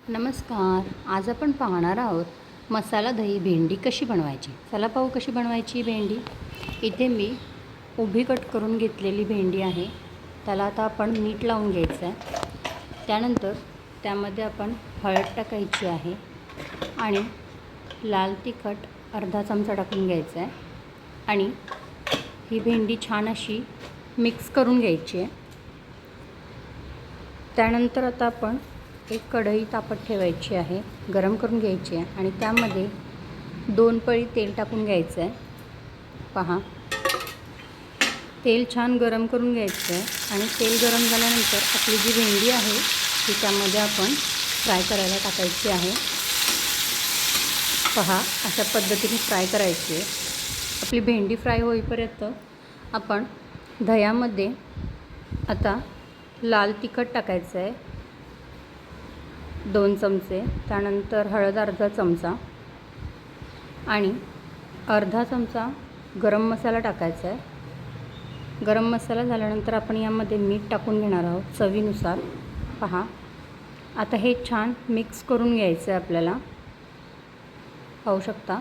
नमस्कार. आज आपण पाहणार आहोत मसाला दही भेंडी कशी बनवायची. चला पाहू कशी बनवायची भेंडी. इथे मी उभी कट करून घेतलेली भेंडी आहे. त्याला आता आपण मीठ लावून घ्यायचं आहे. त्यानंतर त्यामध्ये आपण हळद टाकायची आहे आणि लाल तिखट अर्धा चमचा टाकून घ्यायचा आहे आणि ही भेंडी छान अशी मिक्स करून घ्यायची आहे. त्यानंतर आता आपण एक कढई तापत ठेवायची आहे, गरम करून घ्यायची आहे आणि त्यामध्ये 2 पळी तेल टाकून घ्यायचं आहे. पहा, तेल छान गरम करून घ्यायचं आहे आणि तेल गरम झाल्यानंतर आपली जी भेंडी आहे ती त्यामध्ये आपण फ्राय करायला टाकायची आहे. पहा, अशा पद्धतीने फ्राय करायची आहे. आपली भेंडी फ्राय होईपर्यंत आपण दह्यामध्ये आता लाल तिखट टाकायचं आहे 2 चमचे, त्यानंतर हळद अर्धा चमचा आणि अर्धा चमचा गरम मसाला टाकायचा आहे. गरम मसाला झाल्यानंतर आपण यामध्ये मीठ टाकून घेणार आहोत चवीनुसार. पहा, आता हे छान मिक्स करून घ्यायचं आहे आपल्याला. पाहू शकता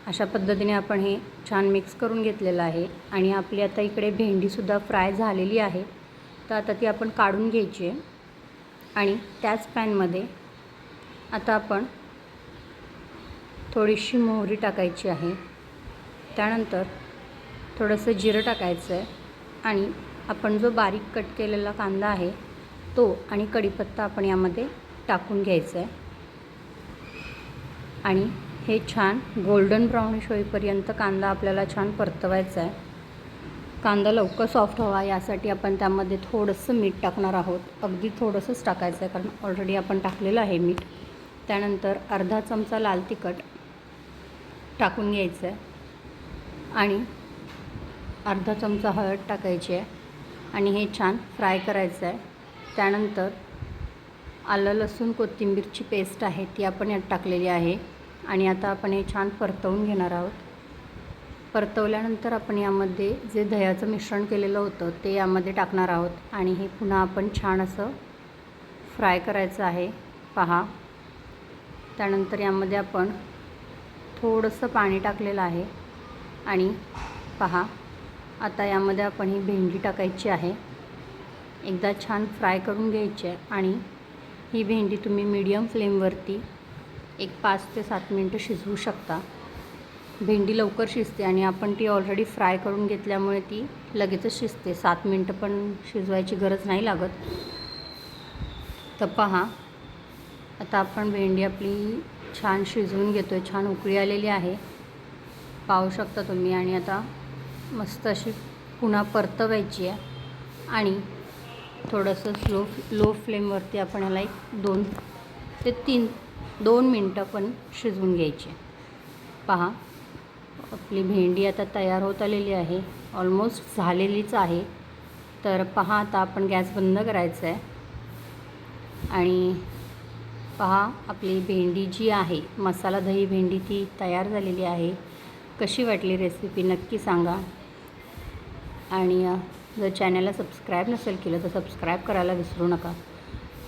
अशा पद्धतीने आपण हे छान मिक्स करून घेतलेलं आहे आणि आपली आता इकडे भेंडीसुद्धा फ्राय झालेली आहे. तर आता ती आपण काढून घ्यायची आहे आणि त्याच पॅनमध्ये आता आपण थोडीशी मोहरी टाकायची आहे. त्यानंतर थोडंसं जिरं टाकायचं आहे आणि आपण जो बारीक कट केलेला कांदा आहे तो आणि कढीपत्ता आपण यामध्ये टाकून घ्यायचं आहे आणि हे छान गोल्डन ब्राउनिश होईपर्यंत कांदा आपल्याला छान परतवायचा आहे. कांदा लवकर सॉफ्ट व्हावा यासाठी आपण त्यामध्ये थोडंसं मीठ टाकणार आहोत. अगदी थोडंसंच टाकायचं आहे कारण ऑलरेडी आपण टाकलेलं आहे मीठ. त्यानंतर अर्धा चमचा लाल तिखट टाकून घ्यायचं आहे आणि अर्धा चमचा हळद टाकायची आहे आणि हे छान फ्राय करायचं आहे. त्यानंतर आलं लसूण कोथिंबीरची पेस्ट आहे ती आपण यात टाकलेली आहे आणि आता आपण हे छान परतवून घेणार आहोत. परतवल्यानंतर आपण यामध्ये जे दह्याचं मिश्रण केलेलं होतं ते यामध्ये टाकणार आहोत आणि हे पुन्हा आपण छान असं फ्राय करायचं आहे. पहा, त्यानंतर यामध्ये आपण थोडंसं पाणी टाकलेलं आहे आणि पहा, आता यामध्ये आपण ही भेंडी टाकायची आहे. एकदा छान फ्राय करून घ्यायची आहे आणि ही भेंडी तुम्ही मीडियम फ्लेमवरती एक 5 ते 7 मिनटं शिजवू शकता. भेंडी लवकर शिजते आणि आपण ती ऑलरेडी फ्राय करून घेतल्यामुळे ती लगेचच शिजते. 7 मिनटं पण शिजवायची गरज नाही लागत. तर पहा, आता आपण भेंडी आपली छान शिजवून घेतो आहे. छान उकळी आलेली आहे पाहू शकता तुम्ही आणि आता मस्त अशी पुन्हा परतवायची आहे आणि थोडंसं लो फ्लेमवरती आपण ह्याला एक 2 ते 2 मिनटं पण शिजवून घ्यायची. पहा, आपली भेंडी आता तयार होत आलेली आहे, ऑलमोस्ट झालेलीच आहे. तर पहा, आता आपण गॅस बंद करायचा आहे आणि पहा, आपली भेंडी जी आहे मसाला दही भेंडी ती तयार झालेली आहे. कशी वाटली रेसिपी नक्की सांगा आणि जर चॅनलला सबस्क्राईब नसेल केलं तर सबस्क्राईब करायला विसरू नका.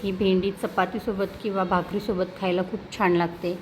ही भेंडी चपातीसोबत किंवा भाकरीसोबत खायला खूप छान लागते.